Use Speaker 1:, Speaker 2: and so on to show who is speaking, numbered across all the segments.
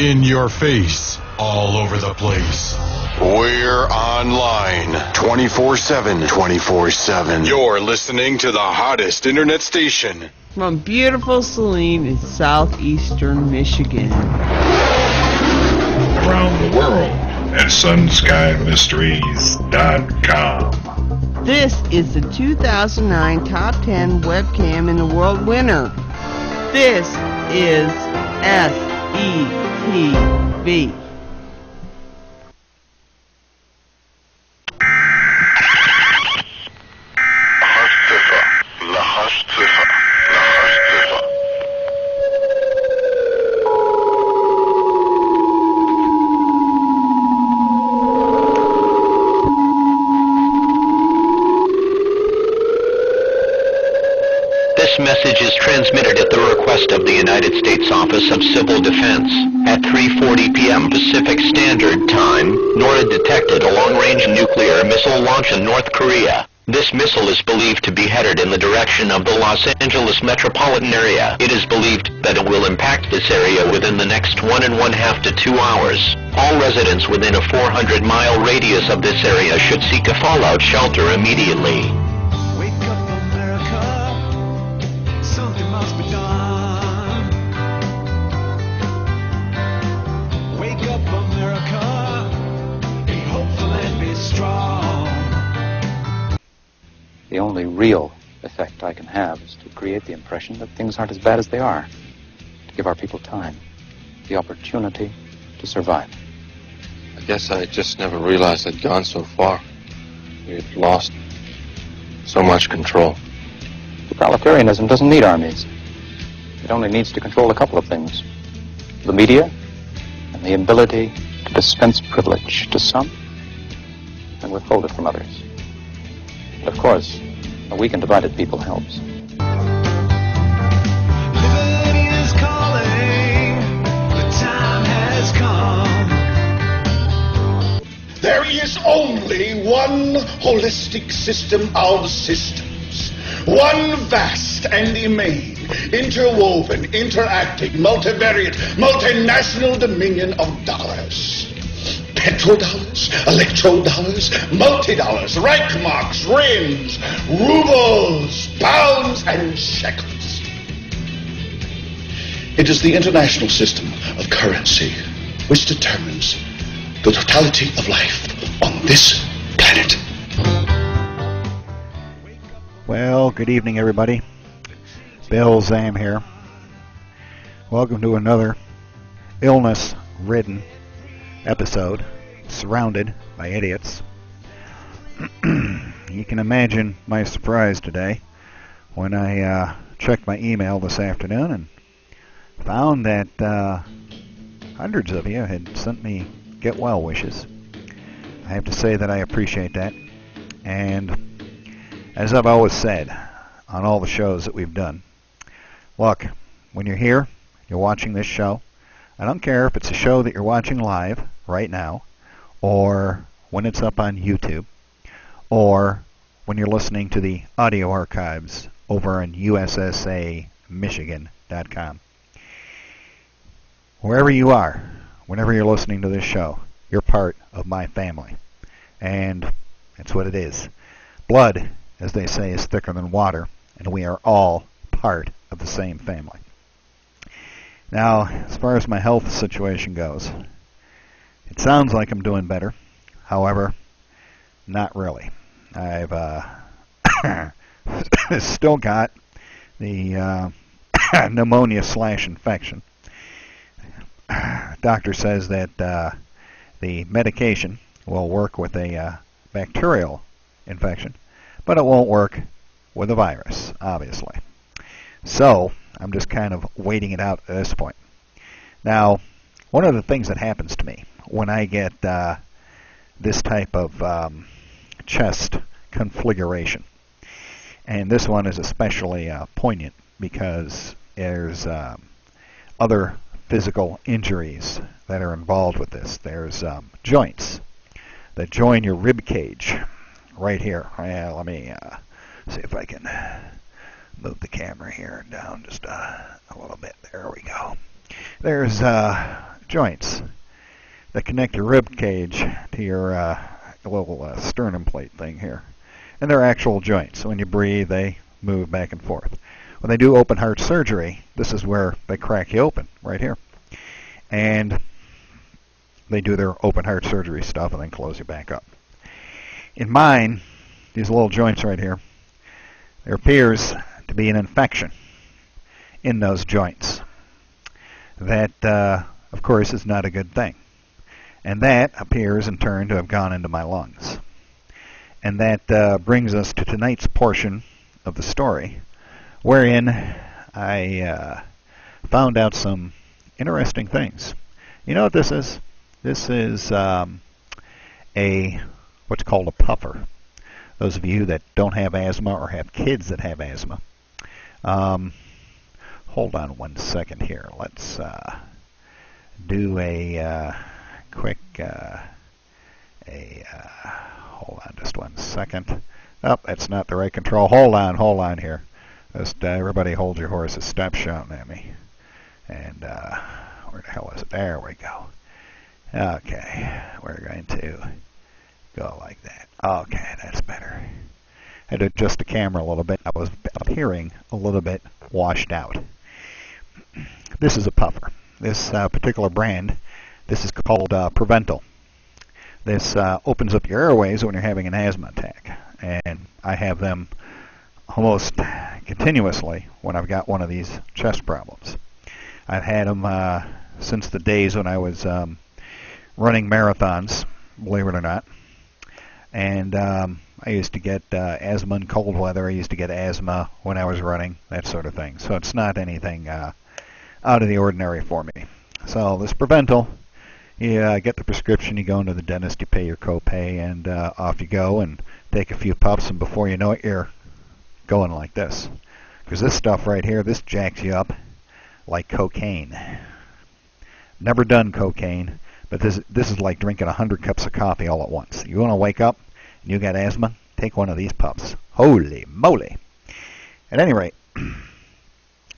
Speaker 1: In your face, all over the place. We're online 24/7. 24/7. You're listening to the hottest internet station.
Speaker 2: From beautiful Saline in southeastern Michigan.
Speaker 3: Around the world at sunsky.mysteries.com.
Speaker 2: This is the 2009 Top 10 Webcam in the World winner. This is SETV.
Speaker 4: This message is transmitted at the request of the United States Office of Civil Defense. At 3:40 p.m. Pacific Standard Time, NORAD detected a long-range nuclear missile launch in North Korea. This missile is believed to be headed in the direction of the Los Angeles metropolitan area. It is believed that it will impact this area within the next 1.5 to 2 hours. All residents within a 400-mile radius of this area should seek a fallout shelter immediately.
Speaker 5: The only real effect I can have is to create the impression that things aren't as bad as they are. To give our people time, the opportunity to survive.
Speaker 6: I guess I just never realized I'd gone so far. We had lost so much control.
Speaker 5: Totalitarianism doesn't need armies. It only needs to control a couple of things. The media and the ability to dispense privilege to some and withhold it from others. And of course, a weak and divided people helps.
Speaker 7: Liberty is calling, the time has come.
Speaker 8: There is only one holistic system of systems. One vast and immense, interwoven, interacting, multivariate, multinational dominion of dollars. Petrodollars, electrodollars, multi-dollars, Reichmarks, rands, rubles, pounds, and shekels. It is the international system of currency which determines the totality of life on this planet.
Speaker 9: Well, good evening, everybody. Bill Zam here. Welcome to another illness-ridden episode, surrounded by idiots. You can imagine my surprise today when I checked my email this afternoon and found that hundreds of you had sent me get well wishes. I have to say that I appreciate that, and as I've always said on all the shows that we've done, look, when you're here, you're watching this show, I don't care if it's a show that you're watching live right now, or when it's up on YouTube, or when you're listening to the audio archives over on USSAMichigan.com. Wherever you are, whenever you're listening to this show, you're part of my family. And that's what it is. Blood, as they say, is thicker than water, and we are all part of the same family. Now, as far as my health situation goes, it sounds like I'm doing better. However, not really. I've still got the pneumonia/infection. Doctor says that the medication will work with a bacterial infection, but it won't work with a virus, obviously. So, I'm just kind of waiting it out at this point. Now, one of the things that happens to me when I get this type of chest configuration, and this one is especially poignant because there's other physical injuries that are involved with this. There's joints that join your rib cage right here. Let me see if I can move the camera here down just a little bit. There we go. There's joints that connect your rib cage to your little sternum plate thing here. And they're actual joints. So when you breathe, they move back and forth. When they do open heart surgery, this is where they crack you open, right here. And they do their open heart surgery stuff and then close you back up. In mine, these little joints right here, there appears to be an infection in those joints. That, of course, is not a good thing. And that appears in turn to have gone into my lungs. And that brings us to tonight's portion of the story, wherein I found out some interesting things. You know what this is? This is what's called a puffer. Those of you that don't have asthma or have kids that have asthma. Hold on one second here. Let's do a quick hold on just one second. Oh, that's not the right control. Hold on here. Just everybody hold your horses. Stop shouting at me. And where the hell is it? There we go. Okay, we're going to go like that. Okay, that's better. I had to adjust the camera a little bit. I was appearing a little bit washed out. This is a puffer. This particular brand, this is called Prevental. This opens up your airways when you're having an asthma attack. And I have them almost continuously when I've got one of these chest problems. I've had them since the days when I was running marathons, believe it or not. And I used to get asthma in cold weather. I used to get asthma when I was running, that sort of thing. So it's not anything out of the ordinary for me. So this Prevental, you get the prescription, you go into the dentist, you pay your copay, and off you go and take a few puffs, and before you know it, you're going like this. Because this stuff right here, this jacks you up like cocaine. Never done cocaine, but this is like drinking 100 cups of coffee all at once. You want to wake up and you got asthma? Take one of these puffs. Holy moly! At any rate,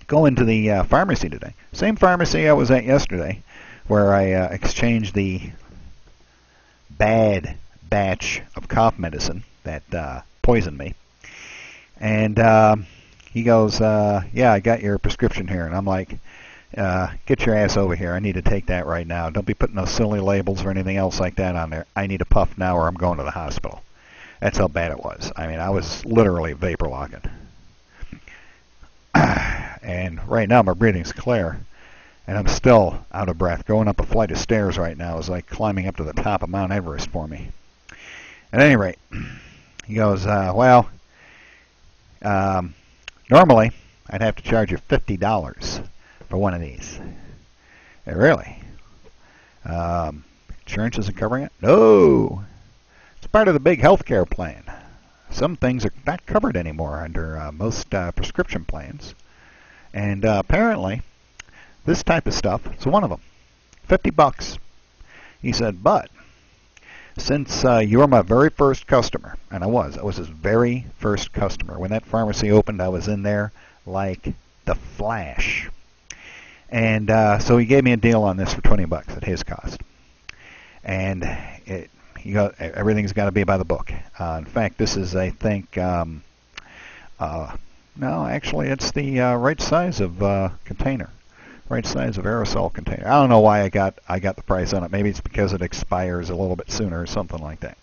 Speaker 9: go into the pharmacy today. Same pharmacy I was at yesterday, where I exchanged the bad batch of cough medicine that poisoned me. And he goes, yeah, I got your prescription here. And I'm like, get your ass over here. I need to take that right now. Don't be putting no silly labels or anything else like that on there. I need a puff now or I'm going to the hospital. That's how bad it was. I mean, I was literally vapor locking. And right now my breathing's clear. And I'm still out of breath. Going up a flight of stairs right now is like climbing up to the top of Mount Everest for me. At any rate, he goes, well, normally I'd have to charge you $50 for one of these. Really? Insurance isn't covering it? No. It's part of the big healthcare plan. Some things are not covered anymore under most prescription plans. And apparently, this type of stuff is one of them. $50. He said, but since you were my very first customer, and I was his very first customer. When that pharmacy opened, I was in there like the Flash. And so he gave me a deal on this for $20 at his cost. And everything's got to be by the book. In fact, this is, I think, no, actually, it's the right size of container. Right size of aerosol container. I don't know why I got the price on it. Maybe it's because it expires a little bit sooner or something like that.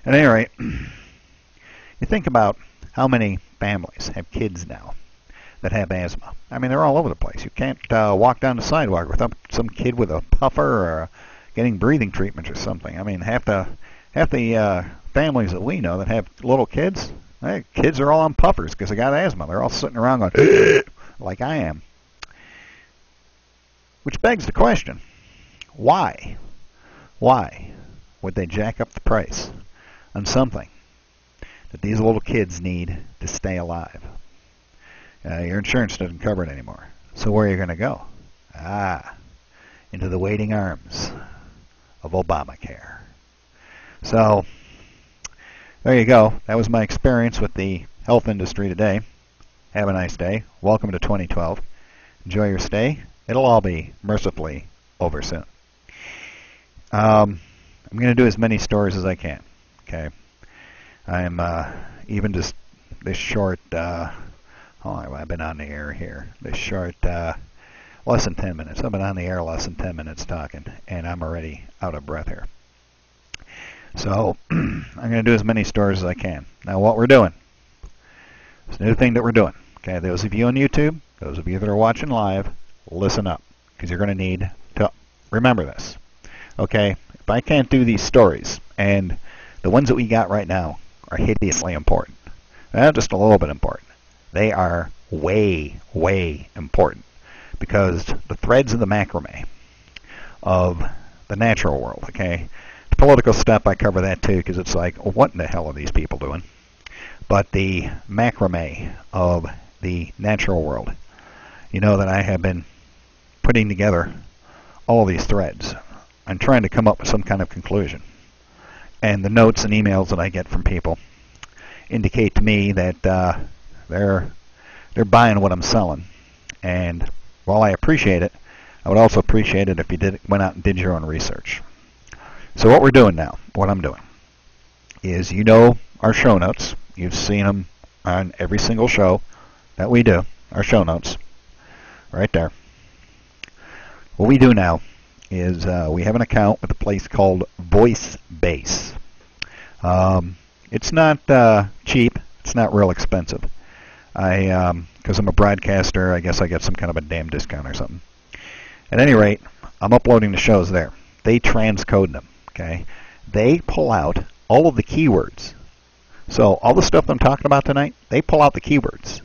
Speaker 9: At any rate, you think about how many families have kids now that have asthma. I mean, they're all over the place. You can't walk down the sidewalk without some kid with a puffer or getting breathing treatment or something. I mean, half the families that we know that have little kids, kids are all on puffers because they got asthma. They're all sitting around going like I am. Which begs the question, why? Why would they jack up the price on something that these little kids need to stay alive? Your insurance doesn't cover it anymore. So where are you going to go? Into the waiting arms of Obamacare. So, there you go. That was my experience with the health industry today. Have a nice day. Welcome to 2012. Enjoy your stay. It'll all be mercifully over soon. I'm going to do as many stories as I can. Okay. I'm even just this short. How long have I been on the air here? This short, less than 10 minutes. I've been on the air less than 10 minutes talking, and I'm already out of breath here. So I'm going to do as many stories as I can. Now, what we're doing, it's a new thing that we're doing. Okay, those of you on YouTube, those of you that are watching live, listen up, because you're going to need to remember this. Okay, if I can't do these stories, and the ones that we got right now are hideously important. They're not just a little bit important. They are way, way important, because the threads of the macrame of the natural world, okay? The political stuff, I cover that too, because it's like, what in the hell are these people doing? But the macrame of the natural world, you know that I have been putting together all of these threads. I'm trying to come up with some kind of conclusion. And the notes and emails that I get from people indicate to me that they're buying what I'm selling. And while I appreciate it, I would also appreciate it if you went out and did your own research. So what we're doing now, what I'm doing, is our show notes. You've seen them on every single show that we do, our show notes, right there. What we do now is we have an account with a place called VoiceBase. It's not cheap. It's not real expensive. Because I'm a broadcaster, I guess I get some kind of a damn discount or something. At any rate, I'm uploading the shows there. They transcode them, okay? They pull out all of the keywords. So all the stuff I'm talking about tonight, they pull out the keywords.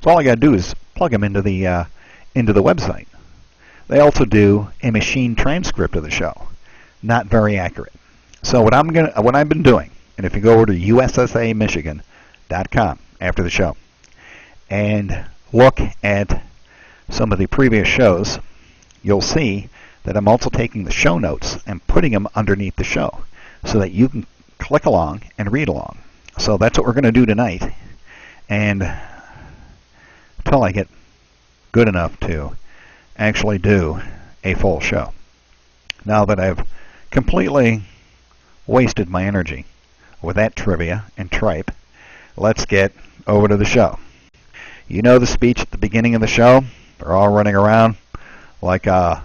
Speaker 9: So all I got to do is plug them into the website. They also do a machine transcript of the show. Not very accurate. So what I've been doing, and if you go over to ussamichigan.com after the show and look at some of the previous shows, you'll see that I'm also taking the show notes and putting them underneath the show so that you can click along and read along. So that's what we're going to do tonight. And until I get good enough to actually do a full show. Now that I've completely wasted my energy with that trivia and tripe, let's get over to the show. You know the speech at the beginning of the show? They're all running around like a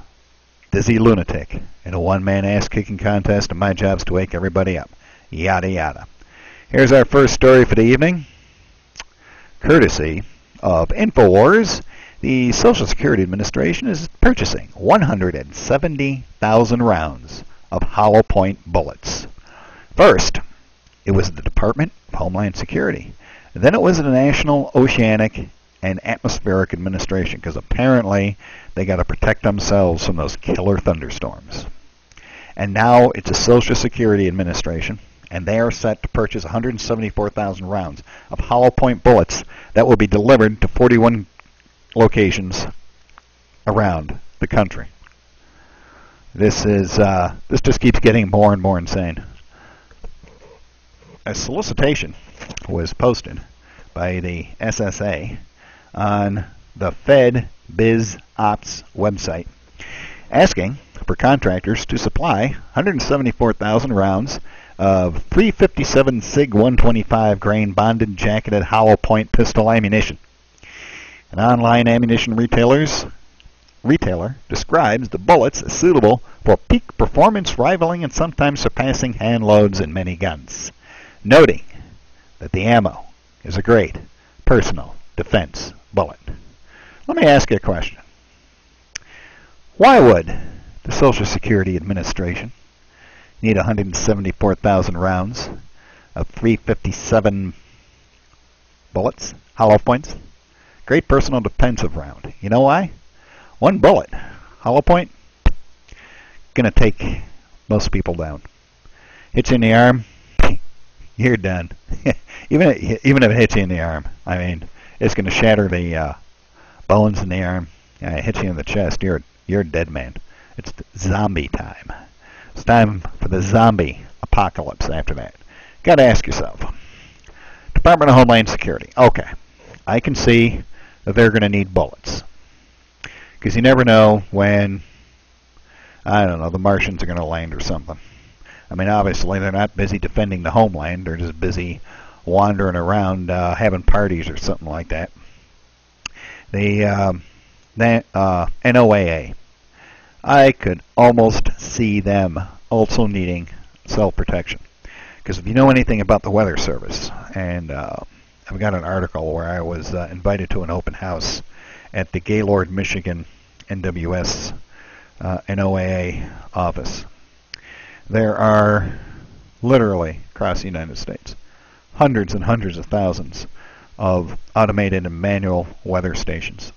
Speaker 9: dizzy lunatic in a one-man ass-kicking contest, and my job's to wake everybody up. Yada, yada. Here's our first story for the evening. Courtesy of InfoWars, the Social Security Administration is purchasing 170,000 rounds of hollow point bullets. First, it was the Department of Homeland Security. Then it was the National Oceanic and Atmospheric Administration, because apparently they got to protect themselves from those killer thunderstorms. And now it's the Social Security Administration, and they are set to purchase 174,000 rounds of hollow point bullets that will be delivered to 41 locations around the country. This just keeps getting more and more insane. A solicitation was posted by the SSA on the Fed Biz Ops website, asking for contractors to supply 174,000 rounds of 357 SIG 125 grain bonded jacketed hollow point pistol ammunition. An online ammunition retailer describes the bullets as suitable for peak performance, rivaling and sometimes surpassing hand loads in many guns, noting that the ammo is a great personal defense bullet. Let me ask you a question. Why would the Social Security Administration need 174,000 rounds of 357 bullets, hollow points? Great personal defensive round. You know why? One bullet, hollow point, gonna take most people down. Hits you in the arm, you're done. even if it hits you in the arm, I mean, it's gonna shatter the bones in the arm. It hits you in the chest. You're a dead man. It's zombie time. It's time for the zombie apocalypse after that. Got to ask yourself. Department of Homeland Security. Okay, I can see that they're going to need bullets, because you never know when I don't know, the Martians are going to land or something. I mean, obviously they're not busy defending the homeland. They're just busy wandering around having parties or something like that. The NOAA, I could almost see them also needing self-protection. Because if you know anything about the Weather Service, and I've got an article where I was invited to an open house at the Gaylord, Michigan NWS NOAA office. There are literally, across the United States, hundreds and hundreds of thousands of automated and manual weather stations.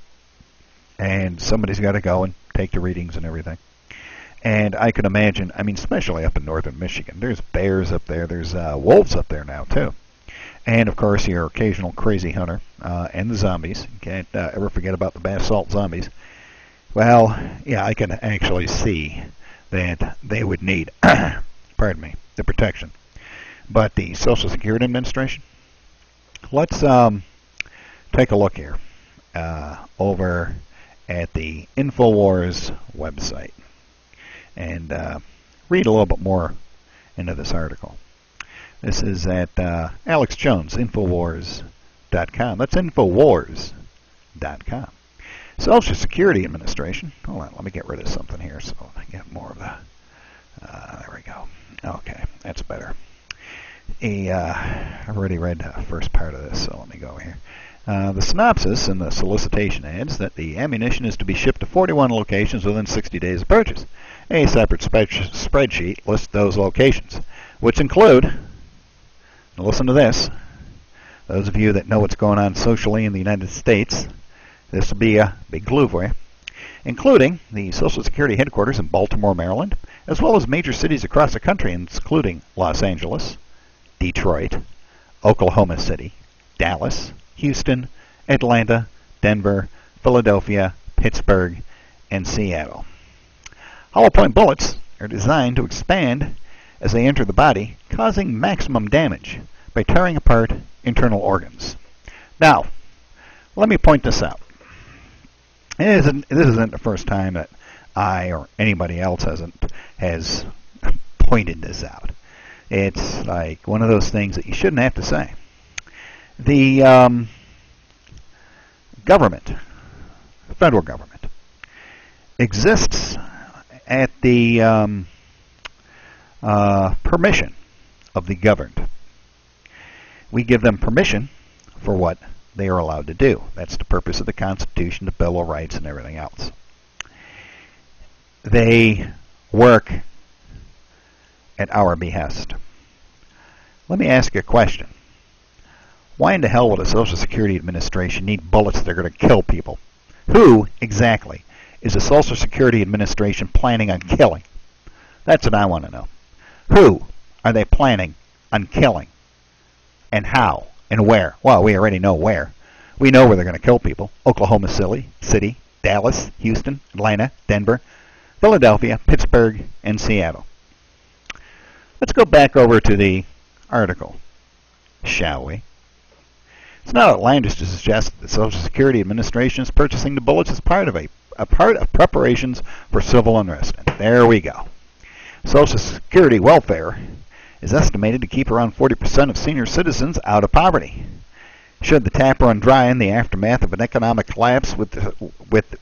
Speaker 9: And somebody's got to go and take the readings and everything. And I can imagine, I mean, especially up in northern Michigan, there's bears up there, there's wolves up there now, too. And, of course, your occasional crazy hunter and the zombies. You can't ever forget about the basalt zombies. Well, yeah, I can actually see that they would need, pardon me, the protection. But the Social Security Administration, let's take a look here over at the InfoWars website and read a little bit more into this article. This is at Alex Jones, Infowars.com. That's Infowars.com. Social Security Administration. Hold on, let me get rid of something here so I get more of the... there we go. Okay, that's better. I've already read the first part of this, so let me go here. The synopsis in the solicitation adds that the ammunition is to be shipped to 41 locations within 60 days of purchase. A separate spreadsheet lists those locations, which include, now listen to this, those of you that know what's going on socially in the United States, this will be a big clue for you, including the Social Security headquarters in Baltimore, Maryland, as well as major cities across the country, including Los Angeles, Detroit, Oklahoma City, Dallas, Houston, Atlanta, Denver, Philadelphia, Pittsburgh, and Seattle. Hollow point bullets are designed to expand as they enter the body, causing maximum damage by tearing apart internal organs. Now, let me point this out. This isn't the first time that I or anybody else has pointed this out. It's like one of those things that you shouldn't have to say. The government, federal government, exists at the permission of the governed. We give them permission for what they are allowed to do. That's the purpose of the Constitution, the Bill of Rights, and everything else. They work at our behest. Let me ask you a question. Why in the hell would a Social Security Administration need bullets that are going to kill people? Who, exactly, is the Social Security Administration planning on killing? That's what I want to know. Who are they planning on killing? And how? And where? Well, we already know where. We know where they're going to kill people. Oklahoma City, Dallas, Houston, Atlanta, Denver, Philadelphia, Pittsburgh, and Seattle. Let's go back over to the article, shall we? It's not outlandish to suggest that the Social Security Administration is purchasing the bullets as part of preparations for civil unrest. And there we go. Social Security welfare is estimated to keep around 40% of senior citizens out of poverty. Should the tap run dry in the aftermath of an economic collapse with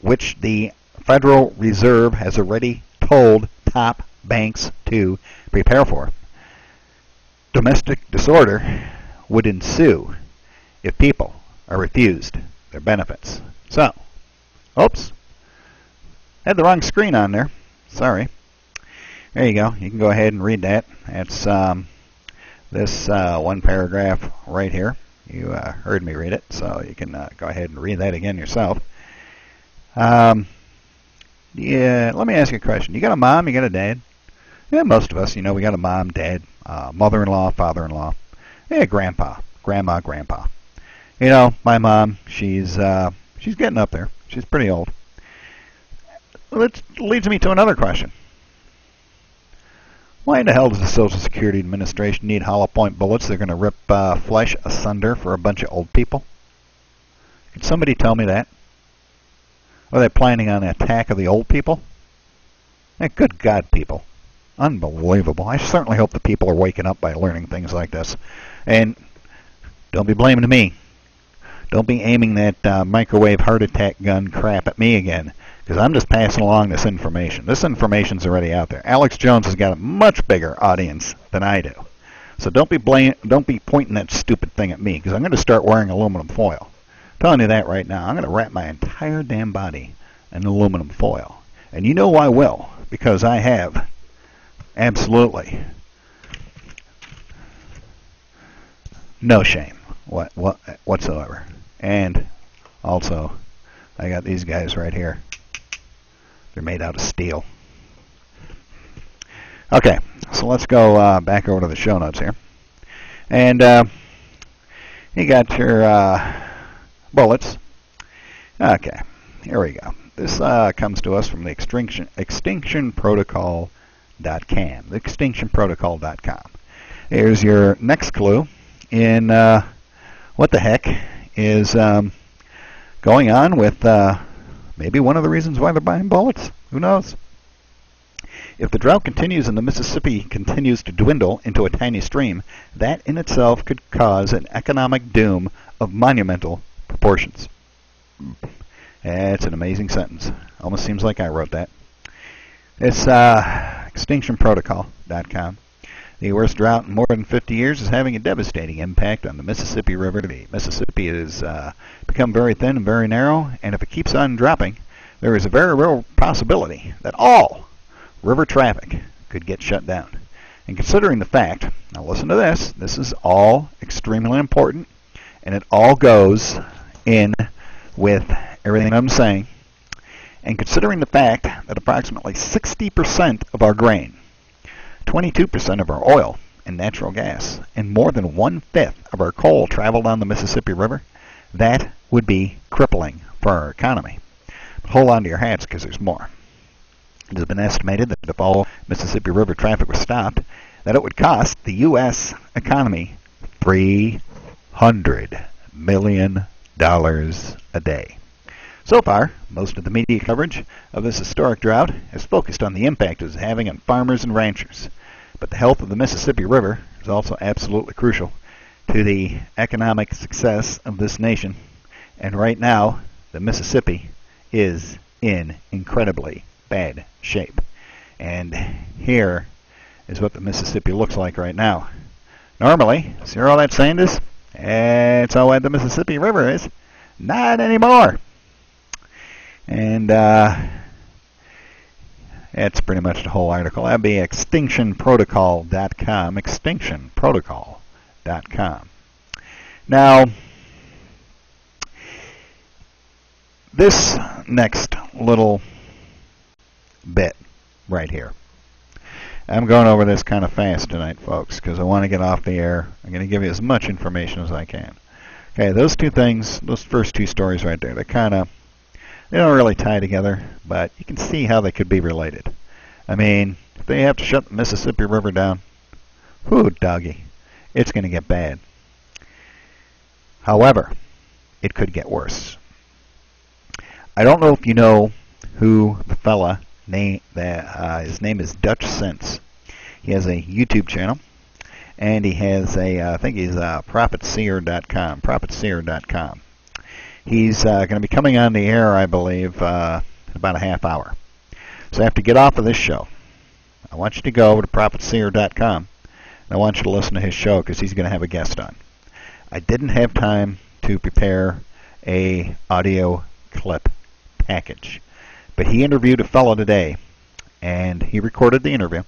Speaker 9: which the Federal Reserve has already told top banks to prepare for, domestic disorder would ensue if people are refused their benefits. So, oops, had the wrong screen on there. Sorry. There you go. You can go ahead and read that. That's this one paragraph right here. You heard me read it, so you can go ahead and read that again yourself. Yeah, let me ask you a question. You got a mom? You got a dad? Yeah, most of us, we got a mom, dad, mother-in-law, father-in-law, yeah, grandpa, grandma, grandpa. My mom, she's getting up there. She's pretty old. That leads me to another question. Why in the hell does the Social Security Administration need hollow point bullets? They're going to rip flesh asunder for a bunch of old people? Can somebody tell me that? Are they planning on an attack of the old people? Good God, people. Unbelievable. I certainly hope the people are waking up by learning things like this. And don't be blaming me. Don't be aiming that microwave heart attack gun crap at me again, because I'm just passing along this information. This information's already out there. Alex Jones has got a much bigger audience than I do. So don't be pointing that stupid thing at me, because I'm going to start wearing aluminum foil. I'm telling you that right now. I'm going to wrap my entire damn body in aluminum foil. And you know I will, because I have absolutely no shame whatsoever. And also, I got these guys right here. They're made out of steel. Okay, so let's go back over to the show notes here. And you got your bullets. Okay, here we go. This comes to us from the extinctionprotocol.com. The extinctionprotocol.com. Here's your next clue in what the heck is going on with maybe one of the reasons why they're buying bullets. Who knows? If the drought continues and the Mississippi continues to dwindle into a tiny stream, that in itself could cause an economic doom of monumental proportions. It's an amazing sentence. Almost seems like I wrote that. It's extinctionprotocol.com. The worst drought in more than 50 years is having a devastating impact on the Mississippi River. The Mississippi has become very thin and very narrow, and if it keeps on dropping, there is a very real possibility that all river traffic could get shut down. And considering the fact, now listen to this, this is all extremely important, and it all goes in with everything I'm saying. And considering the fact that approximately 60% of our grain, 22% of our oil and natural gas, and more than 1/5 of our coal travel down the Mississippi River, that would be crippling for our economy. But hold on to your hats, because there's more. It has been estimated that if all Mississippi River traffic was stopped, that it would cost the U.S. economy $300 million a day. So far, most of the media coverage of this historic drought has focused on the impact it is having on farmers and ranchers. But the health of the Mississippi River is also absolutely crucial to the economic success of this nation. And right now, the Mississippi is in incredibly bad shape. And here is what the Mississippi looks like right now. Normally, see where all that sand is? It's all where the Mississippi River is. Not anymore. And that's pretty much the whole article. That'd be extinctionprotocol.com. Extinctionprotocol.com. Now, this next little bit right here. I'm going over this kind of fast tonight, folks, because I want to get off the air. I'm going to give you as much information as I can. Okay, those two things, those first two stories right there, they don't really tie together, but you can see how they could be related. I mean, if they have to shut the Mississippi River down, whoo, doggy, it's going to get bad. However, it could get worse. I don't know if you know who the fella his name is Dutch Sense. He has a YouTube channel, and he has I think he's prophetseer.com. Prophetseer.com. He's going to be coming on the air, I believe, in about a half hour. So I have to get off of this show. I want you to go over to prophetseer.com, and I want you to listen to his show because he's going to have a guest on. I didn't have time to prepare a audio clip package, but he interviewed a fellow today, and he recorded the interview,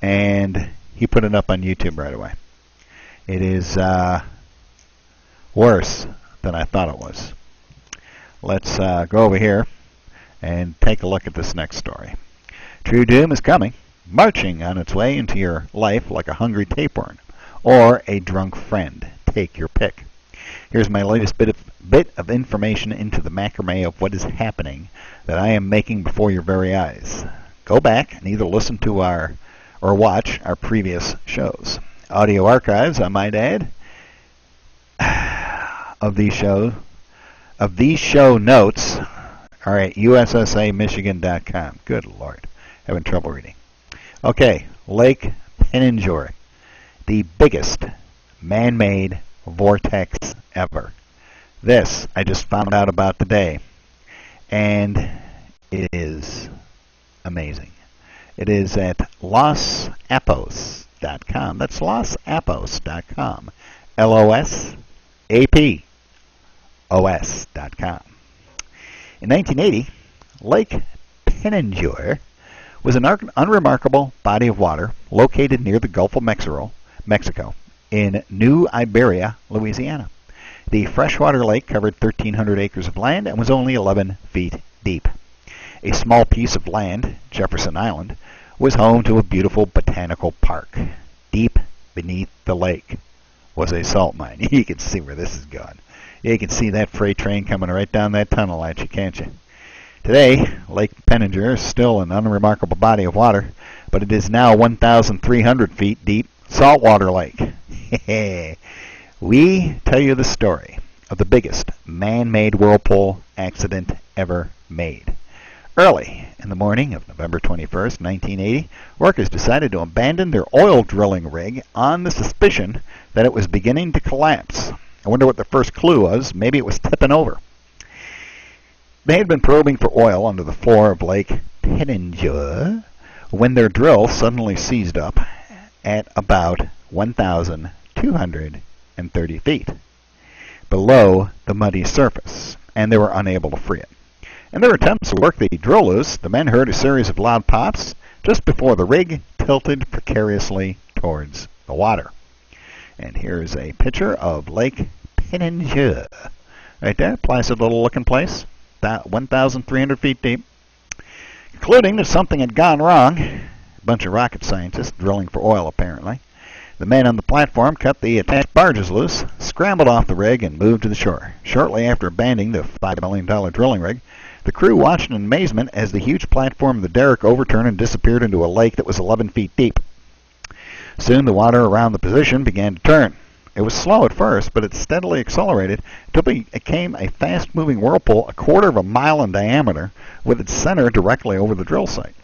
Speaker 9: and he put it up on YouTube right away. It is worse than I thought it was. Let's go over here and take a look at this next story. True doom is coming, marching on its way into your life like a hungry tapeworm or a drunk friend. Take your pick. Here's my latest bit of information into the macrame of what is happening that I am making before your very eyes. Go back and either listen to or watch our previous shows. Audio archives, I might add, of these show notes are at USSAMichigan.com. Good Lord. Having trouble reading. Okay, Lake Pinninjore, the biggest man-made vortex ever. This I just found out about today, and it is amazing. It is at losapos.com. That's losapos.com. LOSAPOS.com. In 1980, Lake Pinninjore was an unremarkable body of water located near the Gulf of Mexico, in New Iberia, Louisiana. The freshwater lake covered 1,300 acres of land and was only 11 feet deep. A small piece of land, Jefferson Island, was home to a beautiful botanical park. Deep beneath the lake was a salt mine. You can see where this is going. You can see that freight train coming right down that tunnel at you, can't you? Today, Lake Pinninjore is still an unremarkable body of water, but it is now 1,300 feet deep saltwater lake. We tell you the story of the biggest man-made whirlpool accident ever made. Early in the morning of November 21st, 1980, workers decided to abandon their oil drilling rig on the suspicion that it was beginning to collapse. I wonder what the first clue was. Maybe it was tipping over. They had been probing for oil under the floor of Lake Pinninjore when their drill suddenly seized up at about 1,230 feet below the muddy surface, and they were unable to free it. In their attempts to work the drill loose, the men heard a series of loud pops just before the rig tilted precariously towards the water. And here's a picture of Lake Pinninjore. Right there, placid little looking place, 1,300 feet deep. Concluding that something had gone wrong, a bunch of rocket scientists drilling for oil apparently, the men on the platform cut the attached barges loose, scrambled off the rig, and moved to the shore. Shortly after abandoning the $5 million drilling rig, the crew watched in amazement as the huge platform of the derrick overturned and disappeared into a lake that was 11 feet deep. Soon the water around the position began to turn. It was slow at first, but it steadily accelerated until it became a fast-moving whirlpool a quarter of a mile in diameter with its center directly over the drill site.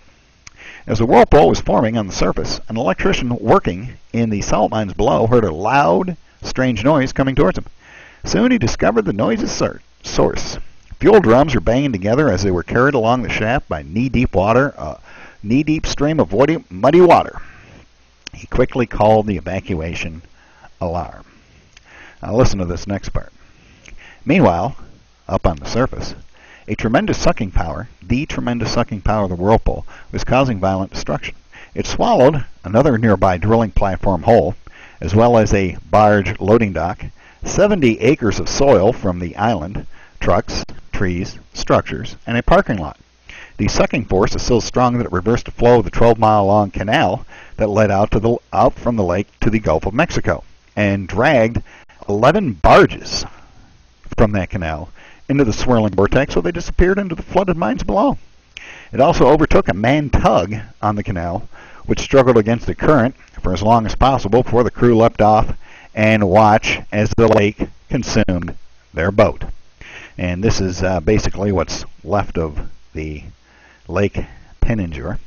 Speaker 9: As the whirlpool was forming on the surface, an electrician working in the salt mines below heard a loud, strange noise coming towards him. Soon he discovered the noise's source. Fuel drums were banging together as they were carried along the shaft by knee-deep stream of muddy water. He quickly called the evacuation alarm. Now listen to this next part. Meanwhile, up on the surface, the tremendous sucking power of the whirlpool was causing violent destruction. It swallowed another nearby drilling platform whole, as well as a barge loading dock, 70 acres of soil from the island, trucks, trees, structures, and a parking lot. The sucking force is so strong that it reversed the flow of the 12-mile-long canal that led out from the lake to the Gulf of Mexico, and dragged 11 barges from that canal into the swirling vortex, so they disappeared into the flooded mines below. It also overtook a manned tug on the canal, which struggled against the current for as long as possible before the crew leapt off and watched as the lake consumed their boat. And this is basically what's left of the Lake Pinninjore.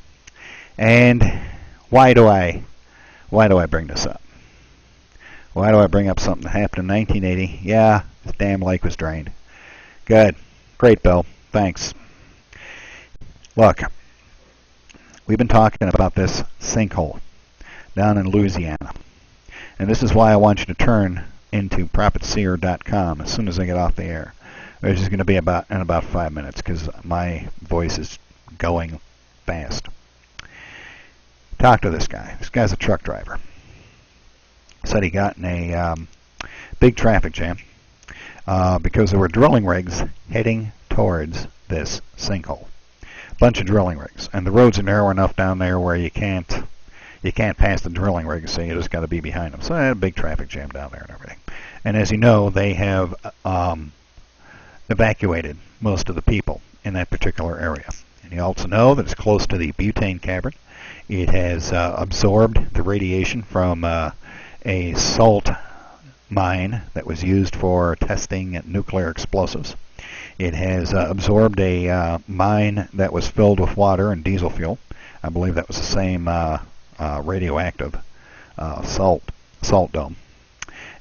Speaker 9: And why do I bring this up? Why do I bring up something that happened in 1980? Yeah, this damn lake was drained. Good. Great, Bill. Thanks. Look, we've been talking about this sinkhole down in Louisiana. And this is why I want you to turn into ProphetSeer.com as soon as I get off the air. Which is going to be in about 5 minutes because my voice is going fast. Talk to this guy. This guy's a truck driver. Said he got in a big traffic jam because there were drilling rigs heading towards this sinkhole. Bunch of drilling rigs, and the roads are narrow enough down there where you can't pass the drilling rigs, so you just got to be behind them. So they had a big traffic jam down there and everything. And as you know, they have evacuated most of the people in that particular area. And you also know that it's close to the butane cavern. It has absorbed the radiation from a salt mine that was used for testing nuclear explosives. It has absorbed a mine that was filled with water and diesel fuel. I believe that was the same radioactive salt dome.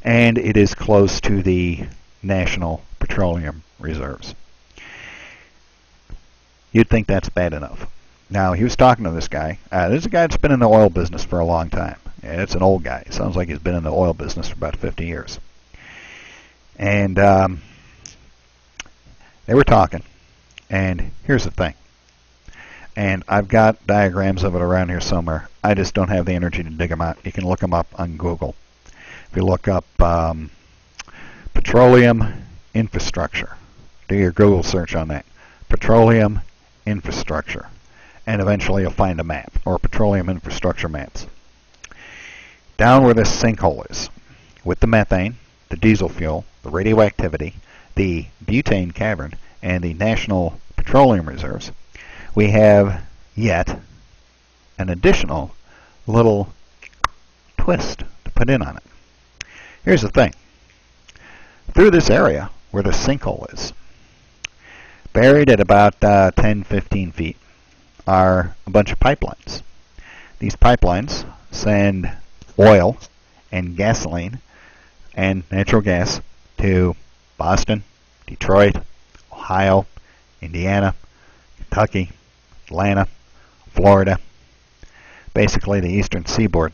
Speaker 9: And it is close to the National Petroleum Reserves. You'd think that's bad enough. Now, he was talking to this guy. This is a guy that's been in the oil business for a long time. And it's an old guy. It sounds like he's been in the oil business for about 50 years. And they were talking. And here's the thing. And I've got diagrams of it around here somewhere. I just don't have the energy to dig them out. You can look them up on Google. If you look up petroleum infrastructure, do your Google search on that. Petroleum infrastructure. And eventually you'll find a map, or petroleum infrastructure maps. Down where this sinkhole is, with the methane, the diesel fuel, the radioactivity, the butane cavern, and the National Petroleum Reserves, we have yet an additional little twist to put in on it. Here's the thing. Through this area where the sinkhole is, buried at about 10-15 feet, are a bunch of pipelines. These pipelines send oil and gasoline and natural gas to Boston, Detroit, Ohio, Indiana, Kentucky, Atlanta, Florida, basically the eastern seaboard.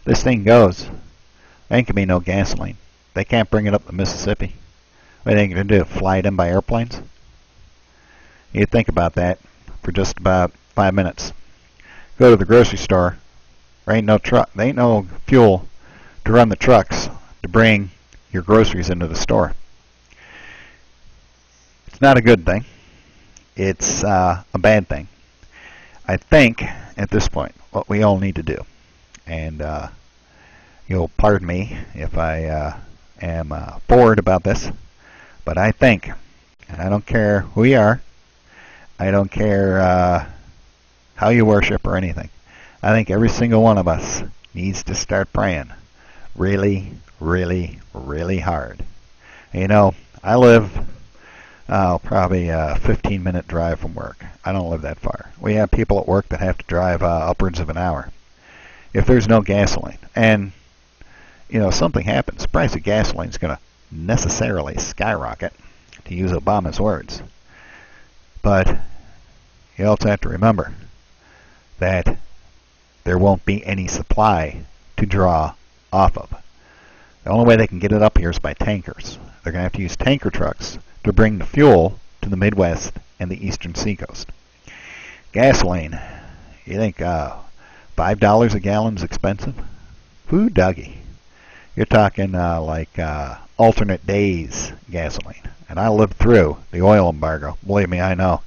Speaker 9: This thing goes. There ain't gonna be no gasoline. They can't bring it up the Mississippi. What are they going to do? Fly it in by airplanes? You think about that for just about 5 minutes. Go to the grocery store. There ain't no truck. There ain't no fuel to run the trucks to bring your groceries into the store. It's not a good thing. It's a bad thing. I think at this point what we all need to do, and you'll pardon me if I am forward about this, but I think, and I don't care who you are, I don't care how you worship or anything, I think every single one of us needs to start praying really, really, really hard. You know, I live probably a 15-minute drive from work. I don't live that far. We have people at work that have to drive upwards of an hour. If there's no gasoline, and you know, something happens, the price of gasoline is going to necessarily skyrocket, to use Obama's words. But you also have to remember that there won't be any supply to draw off of. The only way they can get it up here is by tankers. They're going to have to use tanker trucks to bring the fuel to the Midwest and the eastern seacoast. Gasoline, you think $5 a gallon is expensive? Whoo, Dougie. You're talking like alternate days gasoline. And I lived through the oil embargo. Believe me, I know.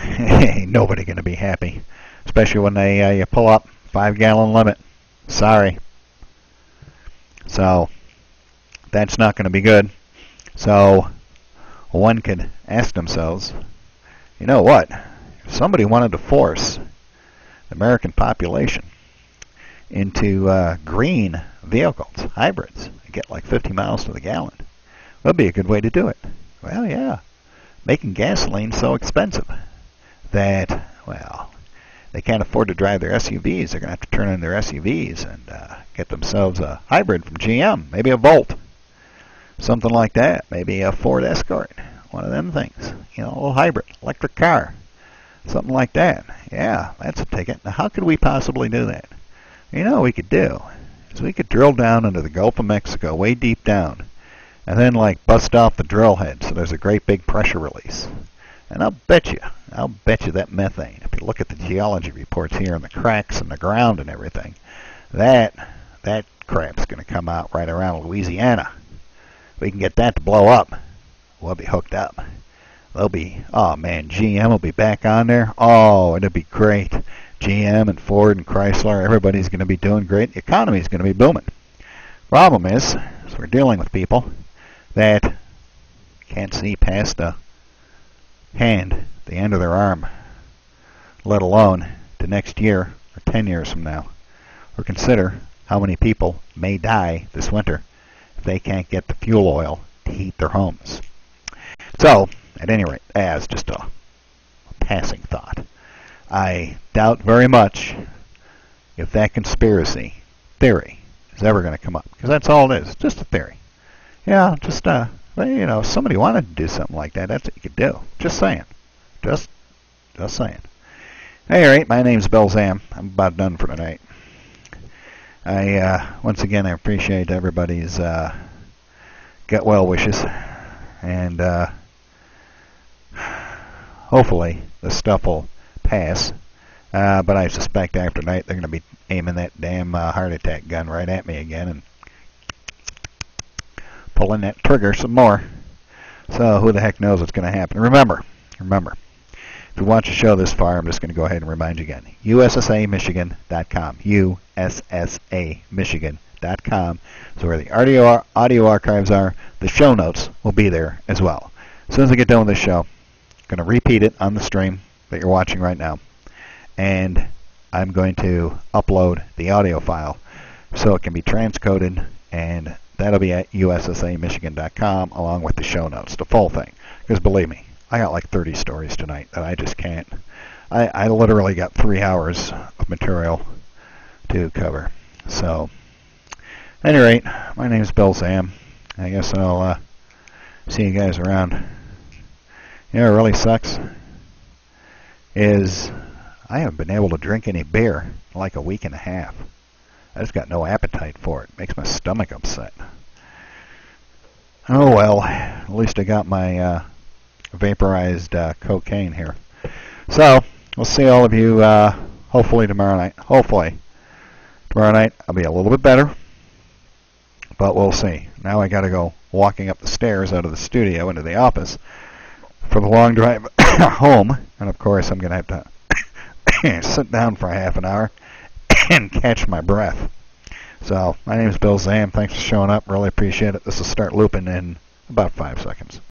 Speaker 9: Ain't nobody going to be happy. Especially when they you pull up 5-gallon limit. Sorry. So, that's not going to be good. So, one could ask themselves, you know what? If somebody wanted to force the American population into green vehicles, hybrids, and get like 50 miles to the gallon, that'd be a good way to do it. Well, yeah, making gasoline so expensive that, well, they can't afford to drive their SUVs. They're going to have to turn in their SUVs and get themselves a hybrid from GM, maybe a Volt, something like that, maybe a Ford Escort, one of them things, you know, a little hybrid, electric car, something like that. Yeah, that's a ticket. Now, how could we possibly do that? You know what we could do is we could drill down into the Gulf of Mexico, way deep down, and then like bust off the drill head so there's a great big pressure release. And I'll bet you that methane, if you look at the geology reports here and the cracks in the ground and everything, that crap's going to come out right around Louisiana. If we can get that to blow up, we'll be hooked up. They'll be, oh man, GM will be back on there. Oh, it'll be great. GM and Ford and Chrysler, everybody's going to be doing great. The economy's going to be booming. Problem is we're dealing with people that can't see past the hand, the end of their arm, let alone to next year or 10 years from now. Or consider how many people may die this winter if they can't get the fuel oil to heat their homes. So, at any rate, as just a passing thought, I doubt very much if that conspiracy theory is ever going to come up, because that's all it is, just a theory. Yeah, just well, you know, if somebody wanted to do something like that, that's what you could do. Just saying. Just saying. At any rate, my name's Bill Zam. I'm about done for tonight. Once again, I appreciate everybody's get well wishes, and hopefully the stuff will pass. But I suspect after tonight they're going to be aiming that damn heart attack gun right at me again and pulling that trigger some more. So who the heck knows what's going to happen? Remember, if you watch the show this far, I'm just going to go ahead and remind you again. USSAMichigan.com. USSAMichigan.com. So where the audio archives are, the show notes will be there as well. As soon as I get done with this show, I'm going to repeat it on the stream that you're watching right now. And I'm going to upload the audio file so it can be transcoded, and that'll be at USSAMichigan.com along with the show notes, the full thing. Because believe me, I got like 30 stories tonight that I just can't. I literally got 3 hours of material to cover. So, at any rate, my name is Bill Zam. I guess I'll see you guys around. You know what really sucks is I haven't been able to drink any beer in like a week and a half. I just got no appetite for it. Makes my stomach upset. Oh well, at least I got my vaporized cocaine here. So, we'll see all of you hopefully tomorrow night. Hopefully. Tomorrow night I'll be a little bit better, but we'll see. Now I got to go walking up the stairs out of the studio into the office for the long drive home, and of course I'm going to have to sit down for a half an hour and catch my breath. So, my name is Bill Zam. Thanks for showing up. Really appreciate it. This will start looping in about 5 seconds.